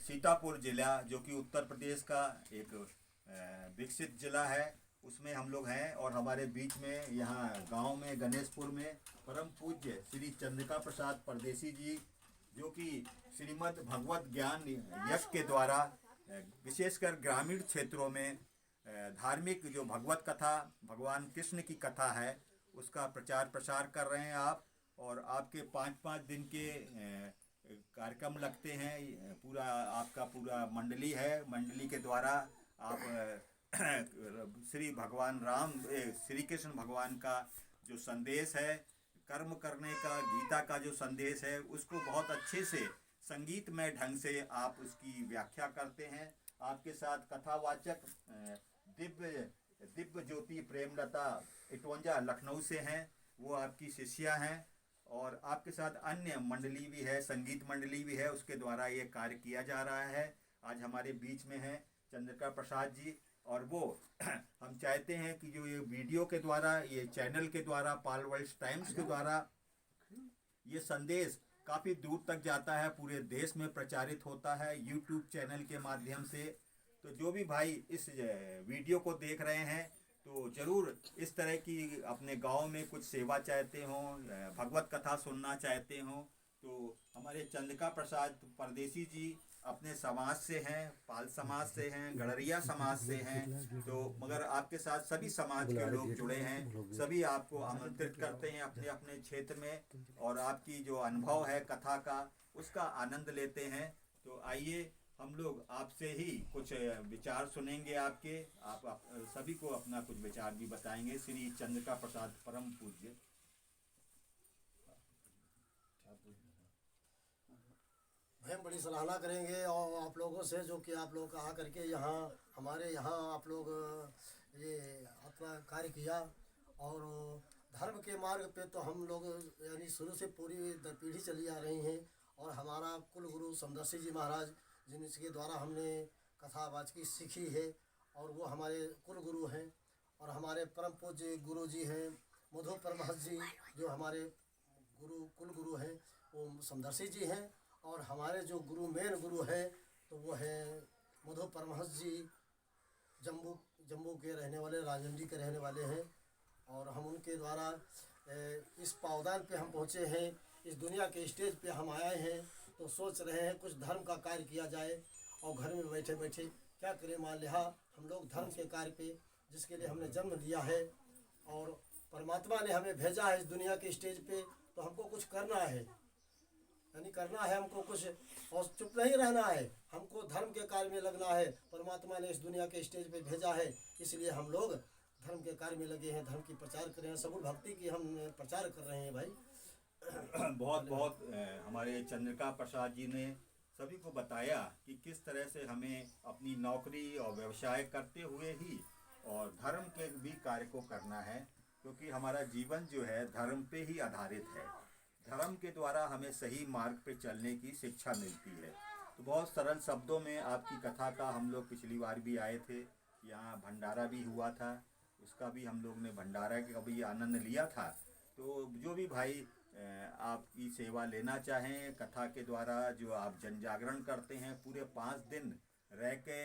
सीतापुर जिला, जो कि उत्तर प्रदेश का एक विकसित जिला है, उसमें हम लोग हैं। और हमारे बीच में यहाँ गांव में गणेशपुर में परम पूज्य श्री चंद्रिका प्रसाद परदेसी जी, जो कि श्रीमद् भगवत ज्ञान यज्ञ के द्वारा विशेषकर ग्रामीण क्षेत्रों में धार्मिक जो भगवत कथा, भगवान कृष्ण की कथा है, उसका प्रचार प्रसार कर रहे हैं आप। और आपके 5-5 दिन के कार्यक्रम लगते हैं। पूरा आपका पूरा मंडली है, मंडली के द्वारा आप श्री भगवान राम, श्री कृष्ण भगवान का जो संदेश है, कर्म करने का, गीता का जो संदेश है, उसको बहुत अच्छे से संगीतमय ढंग से आप उसकी व्याख्या करते हैं। आपके साथ कथावाचक दिव्य दिव्य ज्योति प्रेमलता इटवंजा लखनऊ से हैं, वो आपकी शिष्या हैं। और आपके साथ अन्य मंडली भी है, संगीत मंडली भी है, उसके द्वारा ये कार्य किया जा रहा है। आज हमारे बीच में है चंद्रिका प्रसाद जी, और वो हम चाहते हैं कि जो ये वीडियो के द्वारा, ये चैनल के द्वारा, पाल वर्ल्ड टाइम्स के द्वारा ये संदेश काफ़ी दूर तक जाता है, पूरे देश में प्रचारित होता है यूट्यूब चैनल के माध्यम से। तो जो भी भाई इस वीडियो को देख रहे हैं, तो ज़रूर इस तरह की अपने गांव में कुछ सेवा चाहते हों, भगवत कथा सुनना चाहते हों, तो हमारे चंद्रिका प्रसाद परदेसी जी अपने समाज से हैं, पाल समाज से हैं, गड़रिया समाज से हैं। तो मगर आपके साथ सभी समाज के लोग जुड़े हैं, सभी आपको आमंत्रित करते हैं अपने अपने क्षेत्र में, और आपकी जो अनुभव है कथा का, उसका आनंद लेते हैं। तो आइए हम लोग आपसे ही कुछ विचार सुनेंगे आपके। आप सभी को अपना कुछ विचार भी बताएंगे। श्री चंद्रिका प्रसाद परम पूज्य। हम बड़ी सराहना करेंगे और आप लोगों से, जो कि आप लोग आ करके यहाँ हमारे यहाँ आप लोग ये अपना कार्य किया। और धर्म के मार्ग पे तो हम लोग यानी शुरू से पूरी पीढ़ी चली आ रही हैं। और हमारा कुल गुरु समदर्शी जी महाराज, जिनके द्वारा हमने कथावाचकी सीखी है, और वो हमारे कुल गुरु हैं। और हमारे परम पूज्य गुरु जी हैं मधु परमहंस जी, जो हमारे कुल गुरु हैं, वो समदर्शी जी हैं। और हमारे जो गुरु मेन गुरु हैं, तो वो हैं मधु परमहंस जी, जम्मू के रहने वाले, राजमंड्री के रहने वाले हैं। और हम उनके द्वारा इस पावदान पे हम पहुँचे हैं, इस दुनिया के स्टेज पे हम आए हैं। तो सोच रहे हैं कुछ धर्म का कार्य किया जाए, और घर में बैठे बैठे क्या करें। मान लिया हम लोग धर्म के कार्य पे, जिसके लिए हमने जन्म दिया है और परमात्मा ने हमें भेजा है इस दुनिया के स्टेज पे, तो हमको कुछ करना है, यानी करना है हमको कुछ, और चुप नहीं रहना है। हमको धर्म के कार्य में लगना है। परमात्मा ने इस दुनिया के स्टेज पे भेजा है, इसलिए हम लोग धर्म के कार्य में लगे हैं, धर्म की प्रचार कर रहे हैं, सगुण भक्ति की हम प्रचार कर रहे हैं भाई। बहुत बहुत हमारे चंद्रिका प्रसाद जी ने सभी को बताया कि किस तरह से हमें अपनी नौकरी और व्यवसाय करते हुए ही और धर्म के भी कार्य को करना है, क्योंकि हमारा जीवन जो है धर्म पे ही आधारित है। धर्म के द्वारा हमें सही मार्ग पे चलने की शिक्षा मिलती है। तो बहुत सरल शब्दों में आपकी कथा का, हम लोग पिछली बार भी आए थे, यहाँ भंडारा भी हुआ था, उसका भी हम लोग ने भंडारा का भी आनंद लिया था। तो जो भी भाई आपकी सेवा लेना चाहें कथा के द्वारा, जो आप जन जागरण करते हैं, पूरे 5 दिन रह के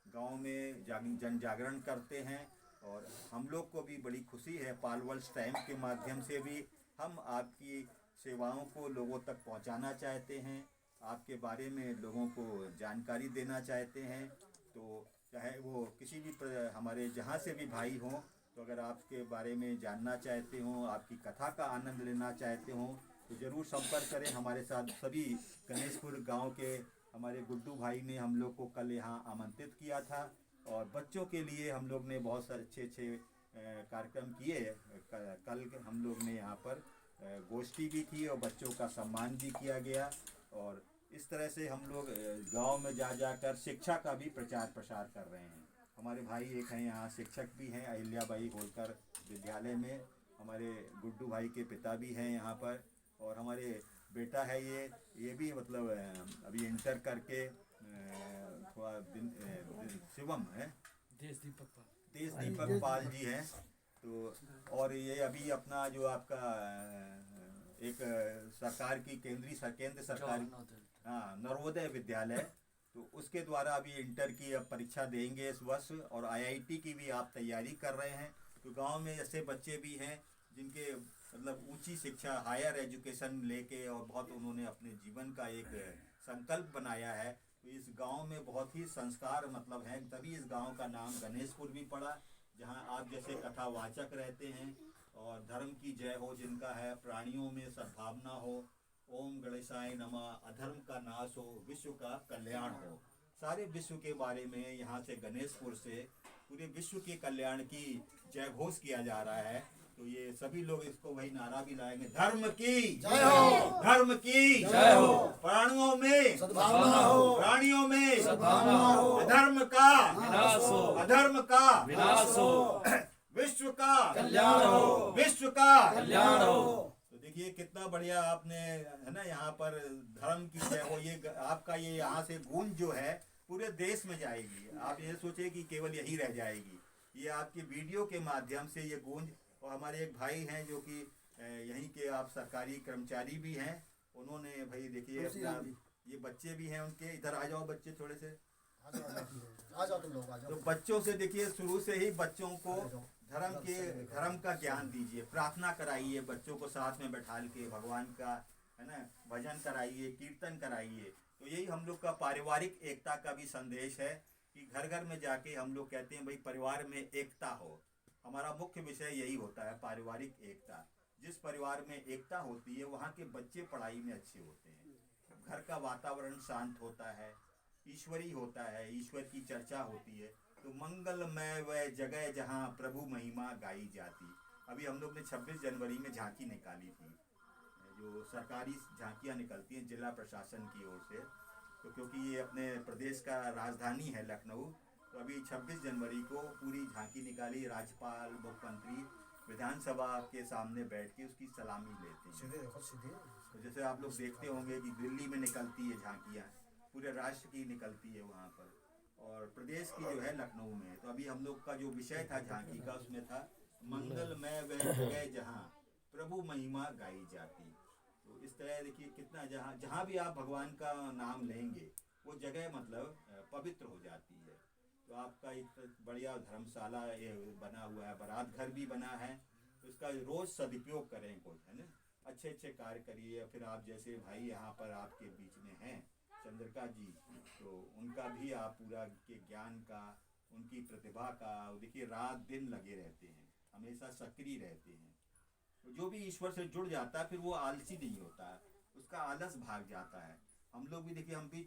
गाँव में जन जागरण करते हैं, और हम लोग को भी बड़ी खुशी है, पाल वर्ल्ड टाइम्स के माध्यम से भी हम आपकी सेवाओं को लोगों तक पहुंचाना चाहते हैं, आपके बारे में लोगों को जानकारी देना चाहते हैं। तो चाहे वो किसी भी हमारे जहाँ से भी भाई हों, तो अगर आपके बारे में जानना चाहते हों, आपकी कथा का आनंद लेना चाहते हों, तो ज़रूर संपर्क करें हमारे साथ। सभी गणेशपुर गांव के हमारे गुड्डू भाई ने हम लोग को कल यहाँ आमंत्रित किया था, और बच्चों के लिए हम लोग ने बहुत सारे अच्छे कार्यक्रम किए। कल हम लोग ने यहाँ पर गोष्ठी भी की और बच्चों का सम्मान भी किया गया। और इस तरह से हम लोग गांव में जा जाकर शिक्षा का भी प्रचार प्रसार कर रहे हैं। हमारे भाई एक हैं यहाँ शिक्षक भी हैं, अहिल्याबाई होलकर विद्यालय में, हमारे गुड्डू भाई के पिता भी हैं यहाँ पर। और हमारे बेटा है ये भी मतलब अभी इंटर करके थोड़ा शिवम है, देश दीपक पाल जी हैं। तो और ये अभी अपना जो आपका एक सरकार की केंद्र सरकार, हाँ, नवोदय विद्यालय, तो उसके द्वारा अभी इंटर की अब परीक्षा देंगे इस वर्ष, और आईआईटी की भी आप तैयारी कर रहे हैं। तो गांव में ऐसे बच्चे भी हैं जिनके मतलब ऊंची शिक्षा, हायर एजुकेशन लेके और बहुत उन्होंने अपने जीवन का एक संकल्प बनाया है। तो इस गांव में बहुत ही संस्कार मतलब हैं, तभी इस गांव का नाम गणेशपुर भी पड़ा, जहां आप जैसे कथावाचक रहते हैं। और धर्म की जय हो जिनका है, प्राणियों में सद्भावना हो, ओम गणेशाय नमः, अधर्म का नाश हो, विश्व का कल्याण हो। सारे विश्व के बारे में यहाँ से गणेशपुर से पूरे विश्व के कल्याण की जय घोष किया जा रहा है। तो ये सभी लोग इसको वही नारा भी लाएंगे, धर्म की जय हो, धर्म की जय हो, प्राणियों में सद्भावना हो, प्राणियों में सद्भावना हो, अधर्म का विनाश हो, अधर्म का विनाश हो, विश्व का कल्याण हो, विश्व का कल्याण हो। तो देखिए कितना बढ़िया आपने, है ना, यहाँ पर धर्म की जय हो, ये आपका ये यहाँ से गूंज जो है पूरे देश में जाएगी। आप ये सोचे कि केवल यही रह जाएगी, ये आपकी वीडियो के माध्यम से ये गूंज। और हमारे एक भाई हैं जो कि यहीं के आप सरकारी कर्मचारी भी हैं, उन्होंने भाई देखिए अपना, ये बच्चे भी हैं उनके, इधर आ जाओ बच्चे थोड़े से, आ जाओ तुम लोग, आ तो जाओ। बच्चों से देखिए शुरू से ही बच्चों को धर्म का ज्ञान दीजिए, प्रार्थना कराइए, बच्चों को साथ में बैठाल के भगवान का, है ना, भजन कराइए, कीर्तन कराइए। तो यही हम लोग का पारिवारिक एकता का भी संदेश है कि घर घर में जाके हम लोग कहते हैं भाई परिवार में एकता हो। हमारा मुख्य विषय यही होता है, पारिवारिक एकता। जिस परिवार में एकता होती है वहाँ के बच्चे पढ़ाई में अच्छे होते हैं, घर का वातावरण शांत होता है, ईश्वरी होता है, ईश्वर की चर्चा होती है। तो मंगलमय वह जगह जहाँ प्रभु महिमा गाई जाती। अभी हम लोग ने 26 जनवरी में झांकी निकाली थी, जो सरकारी झांकियाँ निकलती हैं जिला प्रशासन की ओर से। तो क्योंकि ये अपने प्रदेश का राजधानी है लखनऊ, तो अभी 26 जनवरी को पूरी झांकी निकाली, राज्यपाल, मुख्यमंत्री विधानसभा के सामने बैठ के उसकी सलामी लेते हैं। सीधे देखो, सीधे। तो जैसे आप लोग देखते होंगे कि दिल्ली में निकलती है झांकियाँ, पूरे राष्ट्र की निकलती है वहाँ पर, और प्रदेश की जो है लखनऊ में। तो अभी हम लोग का जो विषय था झांकी का, उसमें था मंगलमय वह जगह जहाँ प्रभु महिमा गाई जाती। तो इस तरह देखिए कितना, जहाँ जहाँ भी आप भगवान का नाम लेंगे वो जगह मतलब पवित्र हो जाती है। तो आपका एक बढ़िया धर्मशाला ये बना हुआ है, बारात घर भी बना है, तो इसका रोज़ सदुपयोग करें कुछ, है ना, अच्छे अच्छे कार्य करिए। फिर आप जैसे भाई यहाँ पर आपके बीच में हैं चंद्रिका जी, तो उनका भी आप पूरा के ज्ञान का, उनकी प्रतिभा का, देखिए रात दिन लगे रहते हैं, हमेशा सक्रिय रहते हैं। तो जो भी ईश्वर से जुड़ जाता है फिर वो आलसी नहीं होता है, उसका आलस भाग जाता है। हम लोग भी देखिए, हम भी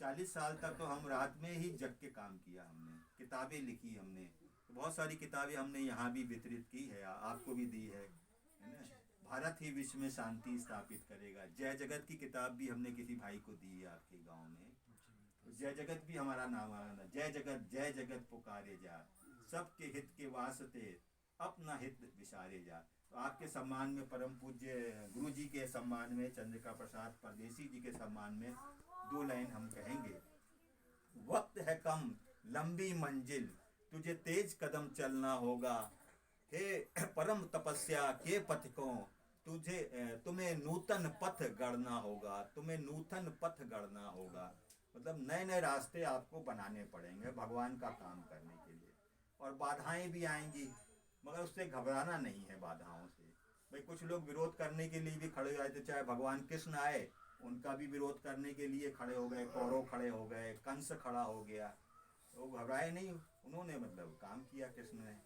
40 साल तक तो हम रात में ही जग के काम किया, हमने किताबें लिखी, हमने तो बहुत सारी किताबें हमने यहाँ भी वितरित की है, आपको भी दी है ना। भारत ही विश्व में शांति स्थापित करेगा, जय जगत की किताब भी हमने किसी भाई को दी है आपके गांव में। तो जय जगत भी हमारा नाम आना, जय जगत पुकारे जा, सबके हित के वास्ते अपना हित विसारे जा। तो आपके सम्मान में, परम पूज्य गुरु जी के सम्मान में, चंद्रिका प्रसाद परदेसी जी के सम्मान में 2 लाइन हम कहेंगे। वक्त है कम, लंबी मंजिल, तुझे तेज कदम चलना होगा, हे परम तपस्या के पथिकों, तुम्हें नूतन पथ गढ़ना होगा, तुम्हें नूतन पथ गढ़ना होगा। मतलब नए नए रास्ते आपको बनाने पड़ेंगे भगवान का काम करने के लिए। और बाधाएं भी आएंगी, मगर उससे घबराना नहीं है बाधाओं से। भाई कुछ लोग विरोध करने के लिए भी खड़े हो जाते, चाहे भगवान कृष्ण आए उनका भी विरोध करने के लिए खड़े हो गए, कौरव खड़े हो गए, कंस खड़ा हो गया, तो घबराए नहीं, उन्होंने मतलब काम किया कृष्ण ने।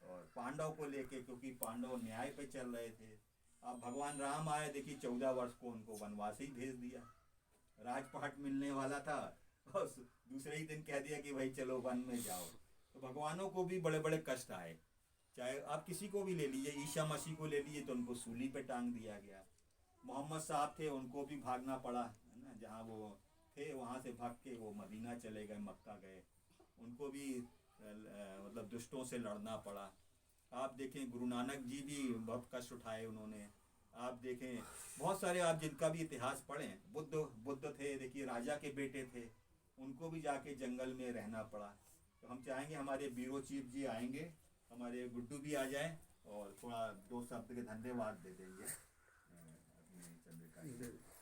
और पांडव को लेके, क्योंकि पांडव न्याय पे चल रहे थे। अब भगवान राम आए, देखिए 14 वर्ष को उनको वनवास ही भेज दिया, राजपाट मिलने वाला था और दूसरे ही दिन कह दिया कि भाई चलो वन में जाओ। तो भगवानों को भी बड़े बड़े कष्ट आए, चाहे आप किसी को भी ले लीजिए, ईसा मसीह को ले लीजिए तो उनको सूली पे टांग दिया गया। मोहम्मद साहब थे, उनको भी भागना पड़ा, है ना, जहाँ वो थे वहाँ से भाग के वो मदीना चले गए, मक्का गए, उनको भी मतलब दुष्टों से लड़ना पड़ा। आप देखें गुरु नानक जी भी बहुत कष्ट उठाए उन्होंने। आप देखें बहुत सारे, आप जिनका भी इतिहास पढ़ें, बुद्ध थे, देखिए राजा के बेटे थे, उनको भी जाके जंगल में रहना पड़ा। तो हम चाहेंगे हमारे ब्यूरो चीफ जी आएंगे, हमारे गुड्डू भी आ जाएं और थोड़ा 2 शब्द के धन्यवाद दे देंगे अपने चंद्रिका।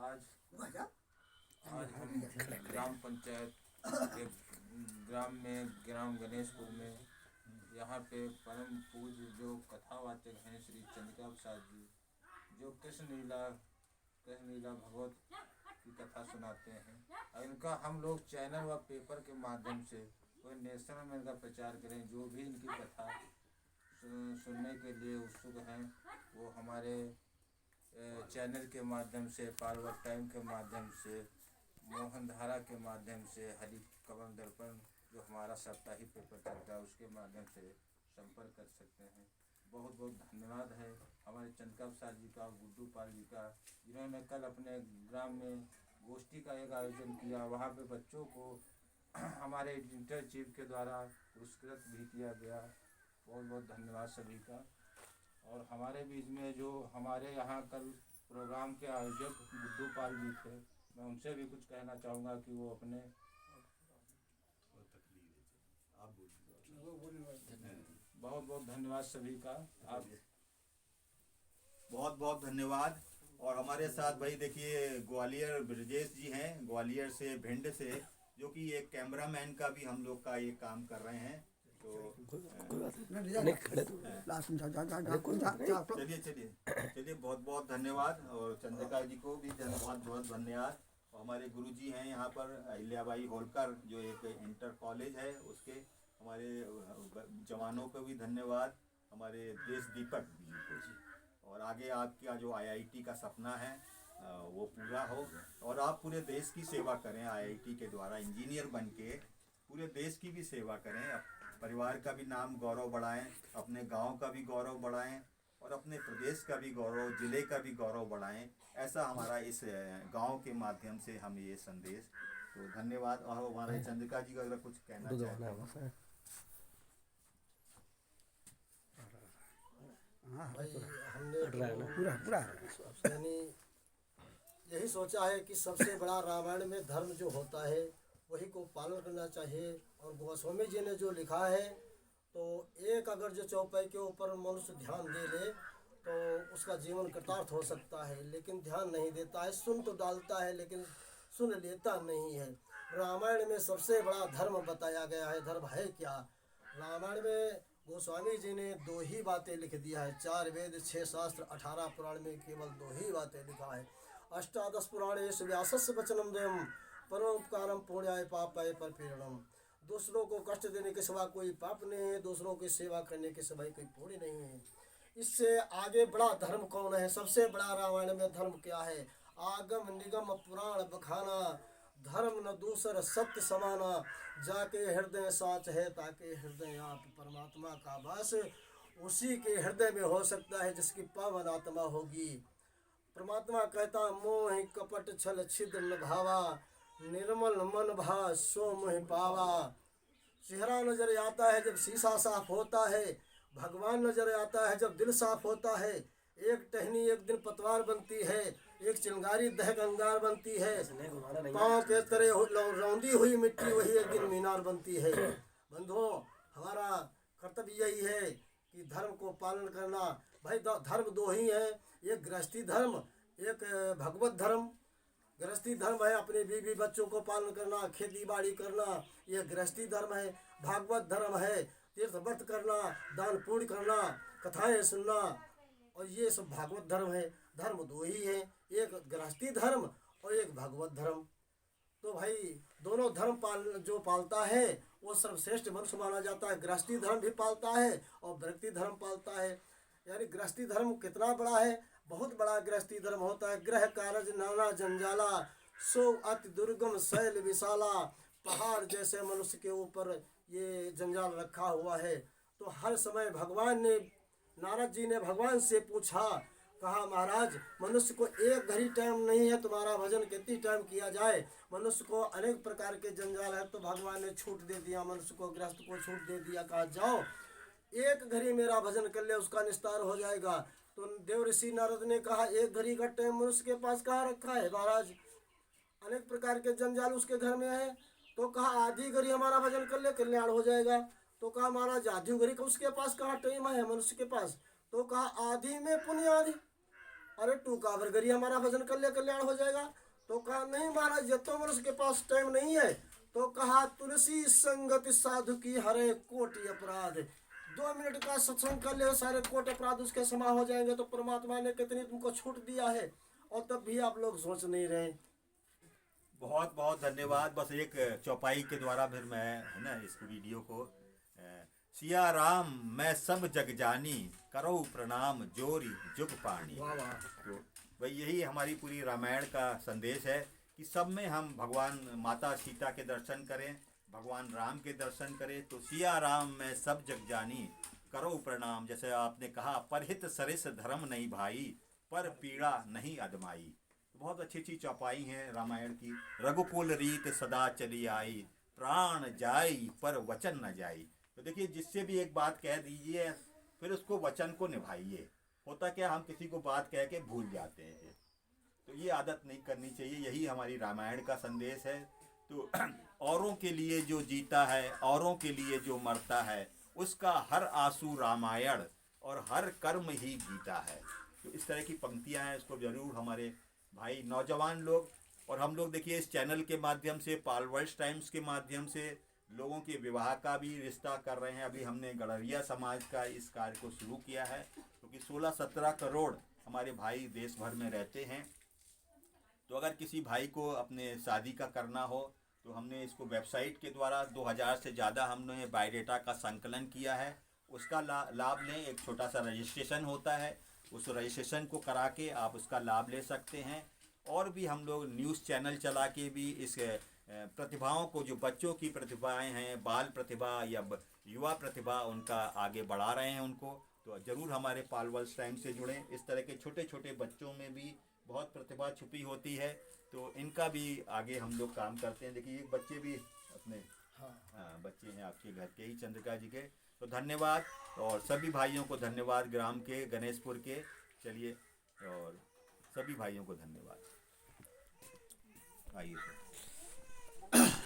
आज आज हम ग्राम पंचायत के ग्राम गणेशपुर में यहाँ पे परम पूज्य जो कथावाचक हैं श्री चंद्रिका प्रसाद जी, जो कृष्ण लीला भगवत की कथा सुनाते हैं, और इनका हम लोग चैनल व पेपर के माध्यम से कोई नेशनल में इनका प्रचार करें। जो भी इनकी कथा सुनने के लिए उत्सुक हैं वो हमारे चैनल के माध्यम से, पार्वत टाइम के माध्यम से, मोहन धारा के माध्यम से, हरि कमल दर्पण जो हमारा साप्ताहिक पेपर चलता है उसके माध्यम से संपर्क कर सकते हैं। बहुत बहुत धन्यवाद है हमारे चंद्रिका प्रसाद जी का, गुड्डू पाल जी का, जिन्होंने कल अपने ग्राम में गोष्ठी का एक आयोजन किया। वहाँ पे बच्चों को हमारे एडिटर चीफ के द्वारा पुरस्कृत भी किया गया। बहुत बहुत धन्यवाद सभी का। और हमारे बीच में जो हमारे यहाँ कल प्रोग्राम के आयोजक गुड्डू पाल जी थे, मैं उनसे भी कुछ कहना चाहूँगा कि वो अपने बहुत बहुत धन्यवाद सभी का। आप बहुत बहुत धन्यवाद। और हमारे साथ भाई देखिए ग्वालियर ब्रजेश जी हैं, ग्वालियर से, भिंड से, जो कि एक कैमरामैन का भी हम लोग का ये काम कर रहे हैं। तो चलिए बहुत बहुत धन्यवाद। और चंद्रिका जी को भी बहुत बहुत धन्यवाद। और हमारे गुरुजी हैं यहाँ पर अहिल्याबाई होलकर, जो एक इंटर कॉलेज है, उसके हमारे जवानों को भी धन्यवाद। हमारे देश दीपक जी को, और आगे आपका जो आईआईटी का सपना है वो पूरा हो और आप पूरे देश की सेवा करें। आईआईटी के द्वारा इंजीनियर बन के पूरे देश की भी सेवा करें, परिवार का भी नाम गौरव बढ़ाएं, अपने गांव का भी गौरव बढ़ाएं और अपने प्रदेश का भी गौरव, जिले का भी गौरव बढ़ाएं। ऐसा हमारा इस गांव के माध्यम से हम ये संदेश। तो धन्यवाद। और हमारे चंद्रिका जी का अगर कुछ कहना चाहते हैं। भाई हमने यानी यही सोचा है कि सबसे बड़ा रामायण में धर्म जो होता है वही को पालन करना चाहिए। और गोस्वामी जी ने जो लिखा है, तो एक अगर जो चौपाई के ऊपर मनुष्य ध्यान दे ले तो उसका जीवन कृतार्थ हो सकता है, लेकिन ध्यान नहीं देता है। सुन तो डालता है लेकिन सुन लेता नहीं है। रामायण में सबसे बड़ा धर्म बताया गया है। धर्म है क्या? रामायण में गोस्वामी जी ने 2 ही बातें लिख दिया है। 4 वेद, 6 शास्त्र, 18 पुराण में केवल 2 ही बातें लिखा है। 18 पुराणेषु व्यासस्य वचनम द्वयम् परोपकारम पुण्याय पापाय परपीड़नम। दूसरों को कष्ट देने के सिवा कोई पाप नहीं है, दूसरों की सेवा करने के सिवा कोई पुण्य नहीं है। इससे आगे बड़ा धर्म कौन है? सबसे बड़ा रामायण में धर्म क्या है? आगम निगम पुराण बखाना, धर्म न दूसर सत्य समाना, जाके हृदय साच है ताके हृदय आप। परमात्मा का वास उसी के हृदय में हो सकता है जिसकी पावन आत्मा होगी। परमात्मा कहता मोह कपट छल छिद्र न भावा, निर्मल मन भा सो मोह पावा। चेहरा नजर आता है जब शीशा साफ होता है, भगवान नजर आता है जब दिल साफ होता है। एक टहनी एक दिन पतवार बनती है, एक चिंगारी दहक अंगार बनती है। पाँव के तरह रौंदी हुई मिट्टी वही एक दिन मीनार बनती है। बंधुओं, हमारा कर्तव्य यही है कि धर्म को पालन करना। भाई धर्म 2 ही है, एक गृहस्थी धर्म, एक भगवत धर्म। गृहस्थी धर्म है अपने बीवी बच्चों को पालन करना, खेती बाड़ी करना, ये गृहस्थी धर्म है। भागवत धर्म है तीर्थ व्रत करना, दान पुण्य करना, कथाएं सुनना, और ये सब भागवत धर्म है। धर्म 2 ही है, एक गृहस्थी धर्म और एक भागवत धर्म। तो भाई दोनों धर्म जो पालता है वो सर्वश्रेष्ठ मनुष्य माना जाता है। गृहस्थी धर्म भी पालता है और व्यक्ति धर्म पालता है। यानी गृहस्थी धर्म कितना बड़ा है? बहुत बड़ा गृहस्थी धर्म होता है। गृह कारज नाना जंजाला, सो अति दुर्गम शैल विशाला। पहाड़ जैसे मनुष्य के ऊपर ये जंजाल रखा हुआ है। तो हर समय भगवान ने, नारद जी ने भगवान से पूछा, कहा महाराज मनुष्य को एक घड़ी टाइम नहीं है, तुम्हारा भजन कितनी टाइम किया जाए? मनुष्य को अनेक प्रकार के जंजाल है। तो भगवान ने छूट दे दिया, मनुष्य को, गृहस्थ को छूट दे दिया। कहा जाओ एक घड़ी मेरा भजन कर ले, उसका निस्तार हो जाएगा। तो देव ऋषि नारद ने कहा एक घड़ी का टाइम मनुष्य के पास कहाँ रखा है महाराज? अनेक प्रकार के जंजाल उसके घर में है। तो कहा आधी घड़ी हमारा भजन कर ले, कल्याण हो जाएगा। तो कहा महाराज आधी घड़ी का उसके पास कहाँ टाइम है मनुष्य के पास? तो कहा आधी में पुण्य आधी। अरे 2 का भर घड़ी हमारा भजन कर ले, कल्याण हो जाएगा। तो कहा नहीं महाराज, जब तो मनुष्य के पास टाइम नहीं है। तो कहा तुलसी संगति साधु की हरे कोटि अपराध। 2 मिनट का सत्संग कर ले, सारे कोट अपराध उसके समा हो जाएंगे। तो परमात्मा ने कितनी तुमको छूट दिया है, और तब भी आप लोग सोच नहीं रहे। बहुत बहुत धन्यवाद। बस एक चौपाई के द्वारा फिर मैं है ना इस वीडियो को सिया राम मैं सब जग जानी, करो प्रणाम जोरी जुग पानी। वाह वाह। तो भाई यही हमारी पूरी रामायण का संदेश है कि सब में हम भगवान माता सीता के दर्शन करें, भगवान राम के दर्शन करें। तो सिया राम मैं सब जग जानी, करो प्रणाम। जैसे आपने कहा, परहित सरिस धर्म नहीं भाई, पर पीड़ा नहीं अदमाई। बहुत अच्छी अच्छी चौपाई हैं रामायण की। रघुकुल रीत सदा चली आई, प्राण जाई पर वचन न जाई। तो देखिए, जिससे भी एक बात कह दीजिए फिर उसको वचन को निभाइए। होता क्या, हम किसी को बात कह के भूल जाते हैं, तो ये आदत नहीं करनी चाहिए। यही हमारी रामायण का संदेश है। तो औरों के लिए जो जीता है, औरों के लिए जो मरता है, उसका हर आंसू रामायण और हर कर्म ही गीता है। तो इस तरह की पंक्तियां हैं, इसको जरूर हमारे भाई नौजवान लोग और हम लोग देखिए इस चैनल के माध्यम से, पालवर्ल्ड टाइम्स के माध्यम से लोगों के विवाह का भी रिश्ता कर रहे हैं। अभी हमने गड़रिया समाज का इस कार्य को शुरू किया है, क्योंकि 16-17 करोड़ हमारे भाई देश भर में रहते हैं। तो अगर किसी भाई को अपने शादी का करना हो तो हमने इसको वेबसाइट के द्वारा 2000 से ज़्यादा हमने बायोडेटा का संकलन किया है। उसका लाभ लें। एक छोटा सा रजिस्ट्रेशन होता है, उस रजिस्ट्रेशन को करा के आप उसका लाभ ले सकते हैं। और भी हम लोग न्यूज़ चैनल चला के भी इस प्रतिभाओं को, जो बच्चों की प्रतिभाएं हैं, बाल प्रतिभा या युवा प्रतिभा, उनका आगे बढ़ा रहे हैं उनको। तो ज़रूर हमारे पालवर्ल्ड टाइम से जुड़ें। इस तरह के छोटे छोटे बच्चों में भी बहुत प्रतिभा छुपी होती है, तो इनका भी आगे हम लोग काम करते हैं। देखिए, ये बच्चे भी अपने हाँ बच्चे हैं आपके घर के ही, चंद्रिका जी के। तो धन्यवाद, और सभी भाइयों को धन्यवाद, ग्राम के, गणेशपुर के। चलिए, और सभी भाइयों को धन्यवाद। आइए सर।